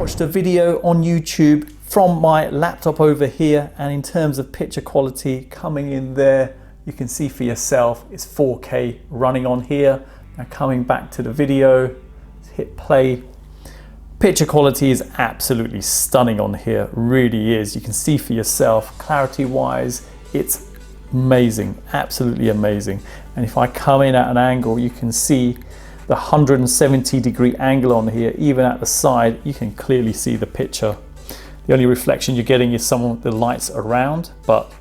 launched a video on YouTube from my laptop over here, and in terms of picture quality coming in there, you can see for yourself it's 4K running on here. Now coming back to the video, let's hit play. Picture quality is absolutely stunning on here, really is. You can see for yourself, clarity wise, it's amazing, absolutely amazing. And if I come in at an angle, you can see the 170-degree angle on here. Even at the side, you can clearly see the picture. The only reflection you're getting is some of the lights around, but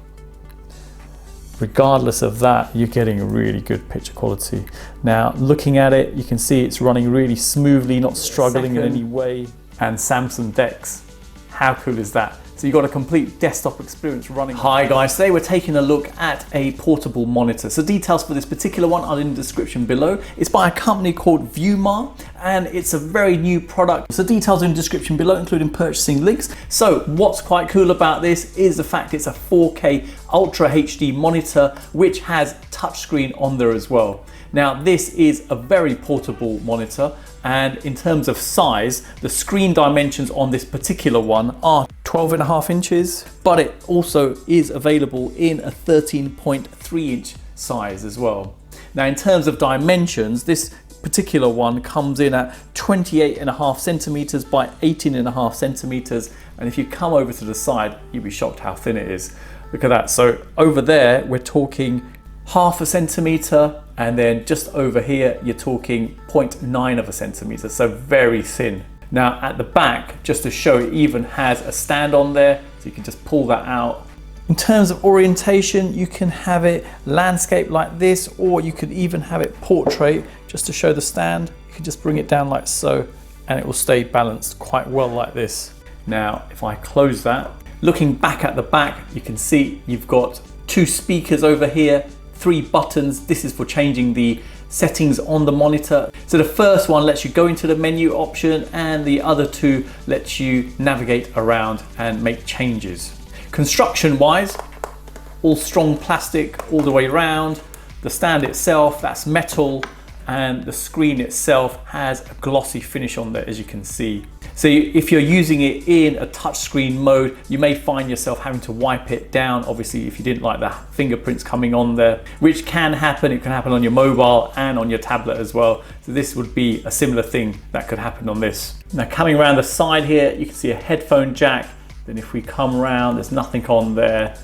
regardless of that, you're getting really good picture quality. Now, looking at it, you can see it's running really smoothly, not struggling in any way. And Samsung DeX, how cool is that? So you've got a complete desktop experience running. Hi guys, today we're taking a look at a portable monitor. So details for this particular one are in the description below. It's by a company called Viewmar, and it's a very new product. So details are in the description below, including purchasing links. So what's quite cool about this is the fact it's a 4K Ultra HD monitor, which has touchscreen on there as well. Now this is a very portable monitor, and in terms of size, the screen dimensions on this particular one are 12.5 inches, but it also is available in a 13.3 inch size as well. Now in terms of dimensions, this particular one comes in at 28.5 centimeters by 18.5 centimeters, and if you come over to the side, you'll be shocked how thin it is. Look at that. So over there we're talking 0.5 centimeter, and then just over here you're talking 0.9 centimeters, so very thin. Now at the back, just to show, it even has a stand on there, so you can just pull that out. In terms of orientation, you can have it landscape like this, or you could even have it portrait. Just to show the stand, you can just bring it down like so, and it will stay balanced quite well like this. Now if I close that, looking back at the back, you can see you've got 2 speakers over here, 3 buttons. This is for changing the settings on the monitor. So the first one lets you go into the menu option, and the other 2 lets you navigate around and make changes. Construction wise, all strong plastic all the way around. The stand itself, that's metal, and the screen itself has a glossy finish on there, as you can see. So if you're using it in a touchscreen mode, you may find yourself having to wipe it down, obviously if you didn't like the fingerprints coming on there, which can happen. It can happen on your mobile and on your tablet as well. So this would be a similar thing that could happen on this. Now coming around the side here, you can see a headphone jack. Then if we come around, there's nothing on there.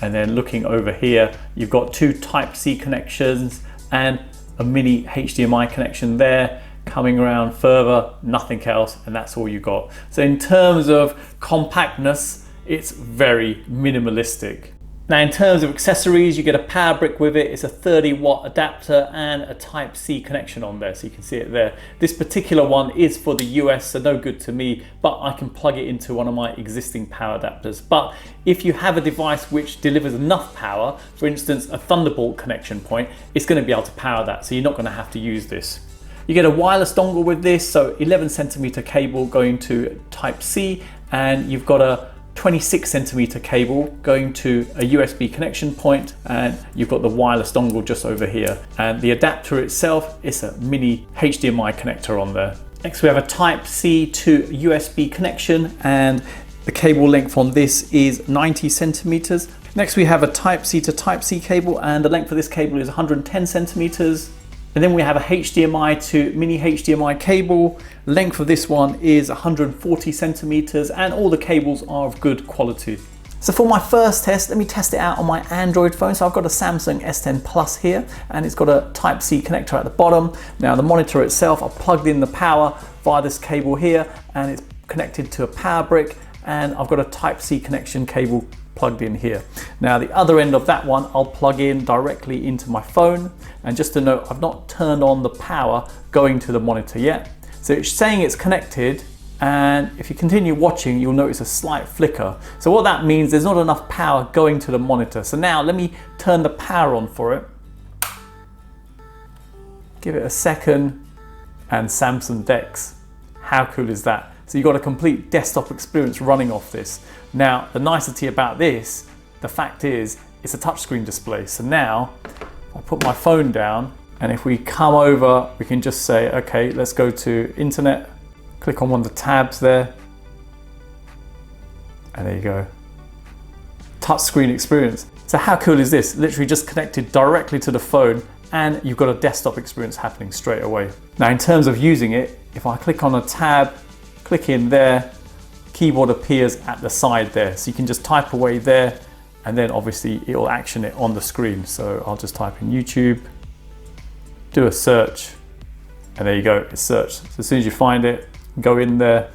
And then looking over here, you've got 2 Type-C connections and a mini HDMI connection there. Coming around further, nothing else, and that's all you got. So in terms of compactness, it's very minimalistic. Now in terms of accessories, you get a power brick with it. It's a 30-watt adapter and a Type-C connection on there, so you can see it there. This particular one is for the US, so no good to me, but I can plug it into one of my existing power adapters. But if you have a device which delivers enough power, for instance a Thunderbolt connection point, it's going to be able to power that, so you're not going to have to use this. You get a wireless dongle with this, so 11 centimeter cable going to Type-C, and you've got a 26 centimeter cable going to a USB connection point, and you've got the wireless dongle just over here. And the adapter itself is a mini HDMI connector on there. Next we have a Type-C to USB connection, and the cable length on this is 90 centimeters. Next we have a Type-C to Type-C cable, and the length of this cable is 110 centimeters. And then we have a HDMI to mini HDMI cable. Length of this one is 140 centimeters, and all the cables are of good quality. So for my first test, let me test it out on my Android phone. So I've got a Samsung S10 Plus here, and it's got a Type-C connector at the bottom. Now the monitor itself, I plugged in the power via this cable here, and it's connected to a power brick, and I've got a Type-C connection cable plugged in here. Now the other end of that one, I'll plug in directly into my phone. And just to note, I've not turned on the power going to the monitor yet. So it's saying it's connected, and if you continue watching, you'll notice a slight flicker. So what that means, there's not enough power going to the monitor. So now let me turn the power on for it. Give it a second, and Samsung DeX. How cool is that? So you've got a complete desktop experience running off this. Now, the nicety about this, the fact is, it's a touchscreen display. So now, I'll put my phone down, and if we come over, we can just say, okay, let's go to internet, click on one of the tabs there, And there you go. Touchscreen experience. So how cool is this? Literally just connected directly to the phone, and you've got a desktop experience happening straight away. Now in terms of using it, if I click on a tab, click in there, keyboard appears at the side there. So you can just type away there, and then obviously it'll action it on the screen. So I'll just type in YouTube, do a search, and there you go, it's searched. So as soon as you find it, go in there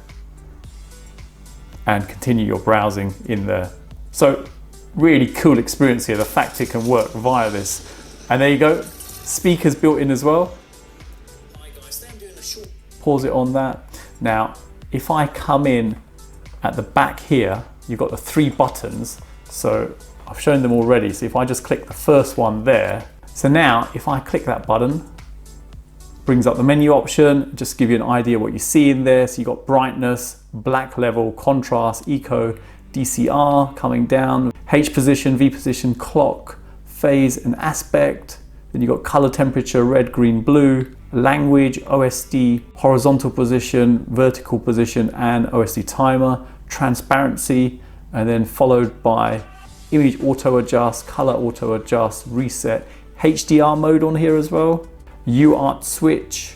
and continue your browsing in there. So really cool experience here, the fact it can work via this. And there you go, speakers built in as well. Hi guys, today I'm doing a short... Pause it on that. Now, if I come in at the back here, you've got the 3 buttons. So I've shown them already. So if I just click the first one there. So now if I click that button, brings up the menu option, just give you an idea what you see in there. So you've got brightness, black level, contrast, eco, DCR coming down, H position, V position, clock, phase and aspect. Then you've got color temperature, red, green, blue, language, OSD, horizontal position, vertical position, and OSD timer, transparency, and then followed by image auto adjust, color auto adjust, reset, HDR mode on here as well, UART switch,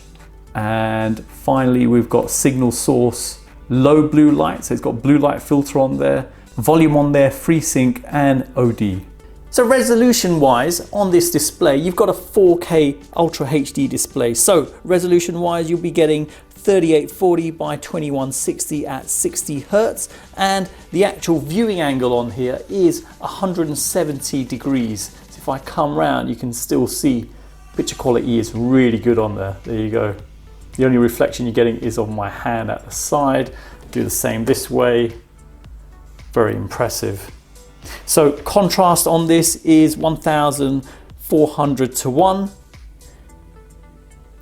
and finally we've got signal source, low blue light, so it's got blue light filter on there, volume on there, FreeSync, and OD. So resolution wise on this display, you've got a 4K Ultra HD display. So resolution wise, you'll be getting 3840 by 2160 at 60 Hertz, and the actual viewing angle on here is 170 degrees. So if I come round, you can still see picture quality is really good on there. There you go. The only reflection you're getting is of my hand at the side. Do the same this way. Very impressive. So contrast on this is 1400 to 1.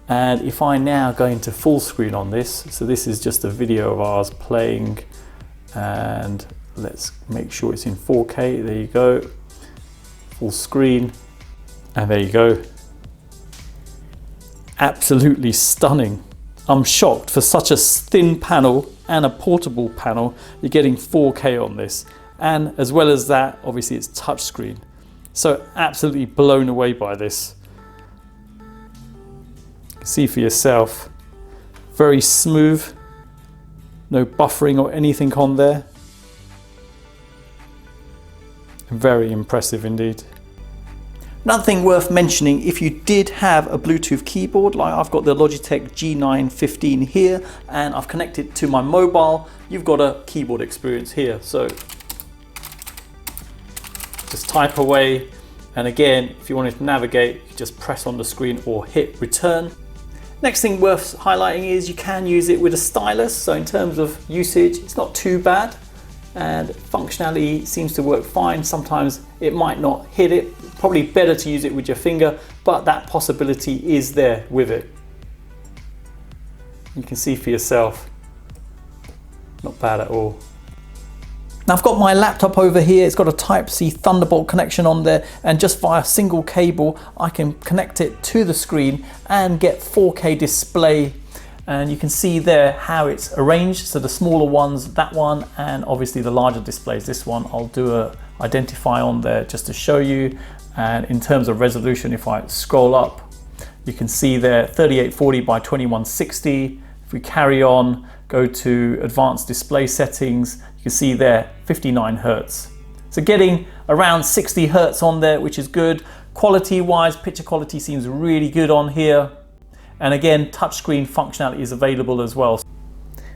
And if I now go into full screen on this, so this is just a video of ours playing, and let's make sure it's in 4K. There you go. Full screen. And there you go. Absolutely stunning. I'm shocked for such a thin panel and a portable panel, you're getting 4K on this. And as well as that, obviously it's touchscreen. So absolutely blown away by this. See for yourself, very smooth, no buffering or anything on there. Very impressive indeed. Another thing worth mentioning, if you did have a Bluetooth keyboard, like I've got the Logitech G915 here, and I've connected to my mobile, you've got a keyboard experience here. So just type away, and again, if you wanted to navigate, you just press on the screen or hit return. Next thing worth highlighting is you can use it with a stylus. So in terms of usage, it's not too bad, and functionality seems to work fine. Sometimes it might not hit it. Probably better to use it with your finger, but that possibility is there with it. You can see for yourself, not bad at all. Now I've got my laptop over here, it's got a Type-C Thunderbolt connection on there, and just via a single cable I can connect it to the screen and get 4K display. And you can see there how it's arranged. So the smaller ones, that one, and obviously the larger displays, this one. I'll do a identify on there just to show you. And in terms of resolution, if I scroll up, you can see there 3840 by 2160. If we carry on, go to advanced display settings, you can see there 59 Hertz. So getting around 60 Hertz on there, which is good. Quality wise, picture quality seems really good on here. And again, touchscreen functionality is available as well.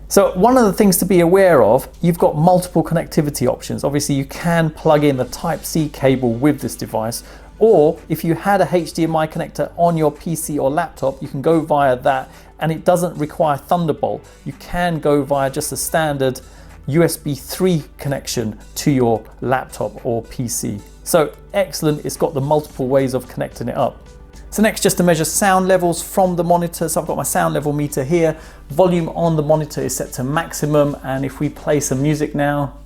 So one of the things to be aware of, you've got multiple connectivity options. Obviously you can plug in the Type-C cable with this device, or if you had a HDMI connector on your PC or laptop, you can go via that, and it doesn't require Thunderbolt. You can go via just a standard USB 3 connection to your laptop or PC. So excellent, it's got the multiple ways of connecting it up. So next, just to measure sound levels from the monitor. So I've got my sound level meter here. Volume on the monitor is set to maximum. And if we play some music now,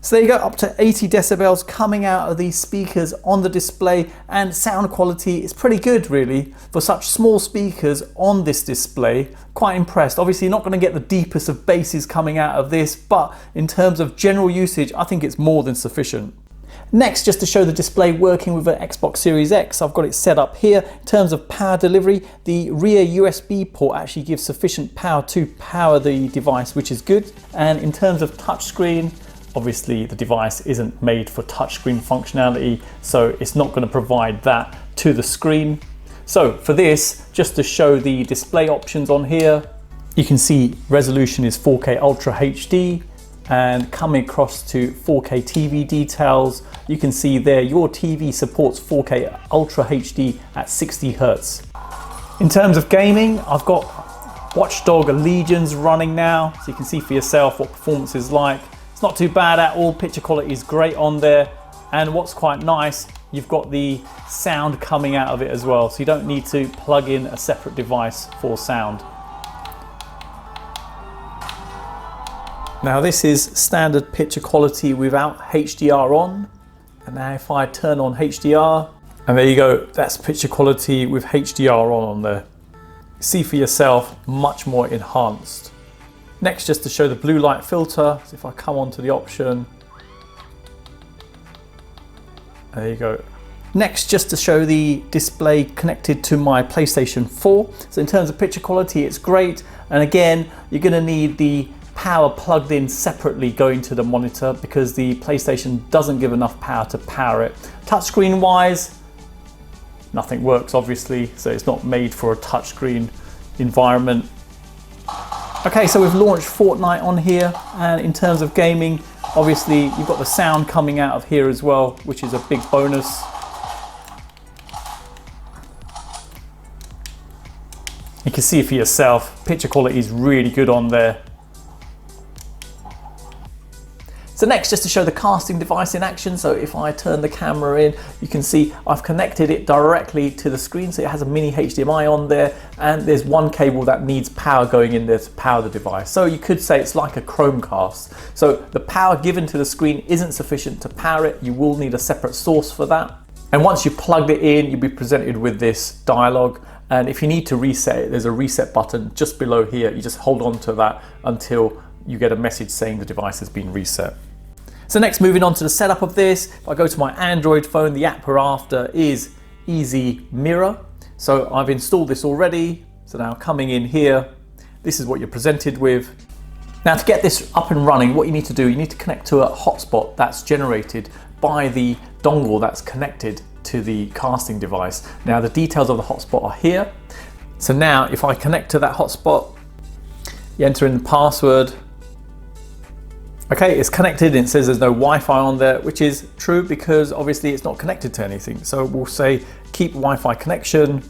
So there you go, up to 80 decibels coming out of these speakers on the display, and sound quality is pretty good really for such small speakers on this display. Quite impressed. Obviously you're not going to get the deepest of basses coming out of this, but in terms of general usage I think it's more than sufficient. Next, just to show the display working with an Xbox Series X, I've got it set up here. In terms of power delivery, the rear USB port actually gives sufficient power to power the device, which is good. And in terms of touchscreen, obviously the device isn't made for touchscreen functionality, so it's not going to provide that to the screen. So for this, just to show the display options on here, you can see resolution is 4K Ultra HD, and coming across to 4K TV details, you can see there your TV supports 4K Ultra HD at 60 Hz. In terms of gaming, I've got Watch Dogs Legions running now, so you can see for yourself what performance is like. It's not too bad at all, picture quality is great on there, and what's quite nice, you've got the sound coming out of it as well, so you don't need to plug in a separate device for sound. Now this is standard picture quality without HDR on, and now if I turn on HDR, and there you go, that's picture quality with HDR on there. See for yourself, much more enhanced. Next, just to show the blue light filter, so if I come onto the option, there you go. Next, just to show the display connected to my PlayStation 4. So in terms of picture quality, it's great, and again, you're going to need the power plugged in separately going to the monitor because the PlayStation doesn't give enough power to power it. Touchscreen wise, nothing works obviously, so it's not made for a touchscreen environment. Okay, so we've launched Fortnite on here, and in terms of gaming, obviously you've got the sound coming out of here as well, which is a big bonus. You can see for yourself, picture quality is really good on there. So next, just to show the casting device in action, so if I turn the camera in, you can see I've connected it directly to the screen, so it has a mini HDMI on there, and there's one cable that needs power going in there to power the device. So you could say it's like a Chromecast. So the power given to the screen isn't sufficient to power it, you will need a separate source for that. And once you've plugged it in, you'll be presented with this dialog. And if you need to reset it, there's a reset button just below here. You just hold on to that until you get a message saying the device has been reset. So next, moving on to the setup of this, if I go to my Android phone, the app we're after is Easy Mirror. So I've installed this already. So now coming in here, this is what you're presented with. Now to get this up and running, what you need to do, you need to connect to a hotspot that's generated by the dongle that's connected to the casting device. Now the details of the hotspot are here. So now if I connect to that hotspot, you enter in the password. Okay, it's connected and it says there's no Wi-Fi on there, which is true because obviously it's not connected to anything. So we'll say keep Wi-Fi connection.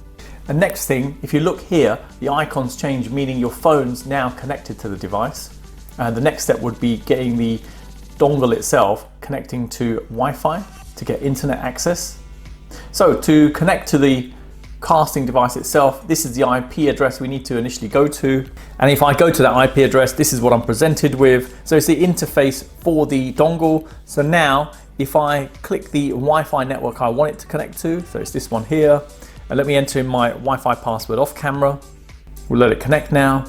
And next thing, if you look here, the icons change, meaning your phone's now connected to the device. And the next step would be getting the dongle itself connecting to Wi-Fi to get internet access. So to connect to the casting device itself, this is the IP address we need to initially go to. And if I go to that IP address, this is what I'm presented with. So it's the interface for the dongle. So now if I click the Wi-Fi network I want it to connect to, so it's this one here, and let me enter in my Wi-Fi password off camera. We'll let it connect now.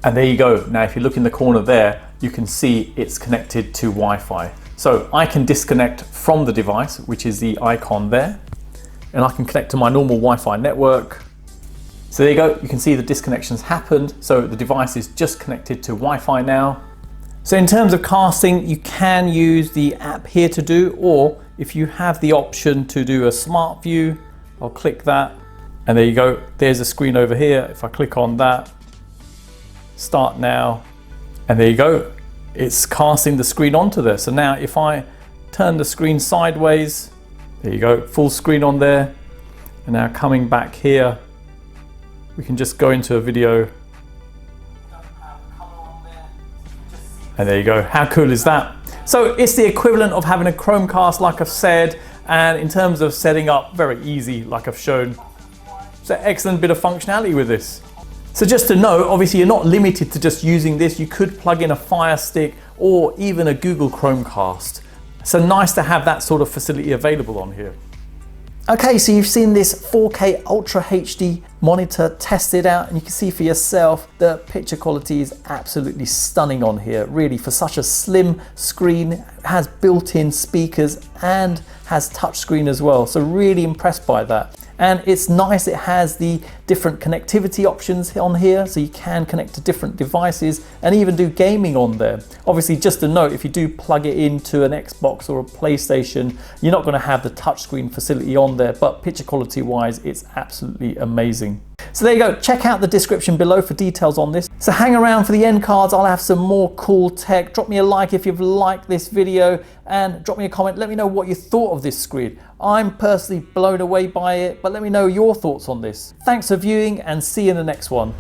And there you go. Now if you look in the corner there, you can see it's connected to Wi-Fi. So I can disconnect from the device, which is the icon there, and I can connect to my normal Wi-Fi network. So there you go, you can see the disconnection's happened. So the device is just connected to Wi-Fi now. So in terms of casting, you can use the app here to do, or if you have the option to do a smart view, I'll click that. And there you go, there's a screen over here. If I click on that, start now, and there you go. It's casting the screen onto there. So now if I turn the screen sideways, there you go, full screen on there. And now coming back here, we can just go into a video. And there you go, how cool is that? So it's the equivalent of having a Chromecast, like I've said, and in terms of setting up, very easy, like I've shown. So excellent bit of functionality with this. So just to know, obviously you're not limited to just using this. You could plug in a Fire Stick or even a Google Chromecast. So nice to have that sort of facility available on here. Okay, so you've seen this 4K Ultra HD monitor tested out, and you can see for yourself the picture quality is absolutely stunning on here. Really, for such a slim screen, it has built-in speakers and has touchscreen as well. So really impressed by that. And it's nice, it has the different connectivity options on here, so you can connect to different devices and even do gaming on there. Obviously, just a note, if you do plug it into an Xbox or a PlayStation, you're not going to have the touchscreen facility on there, but picture quality wise, it's absolutely amazing. So there you go, check out the description below for details on this. So hang around for the end cards, I'll have some more cool tech. Drop me a like if you've liked this video, and drop me a comment, let me know what you thought of this screen. I'm personally blown away by it, but let me know your thoughts on this. Thanks for viewing, and see you in the next one.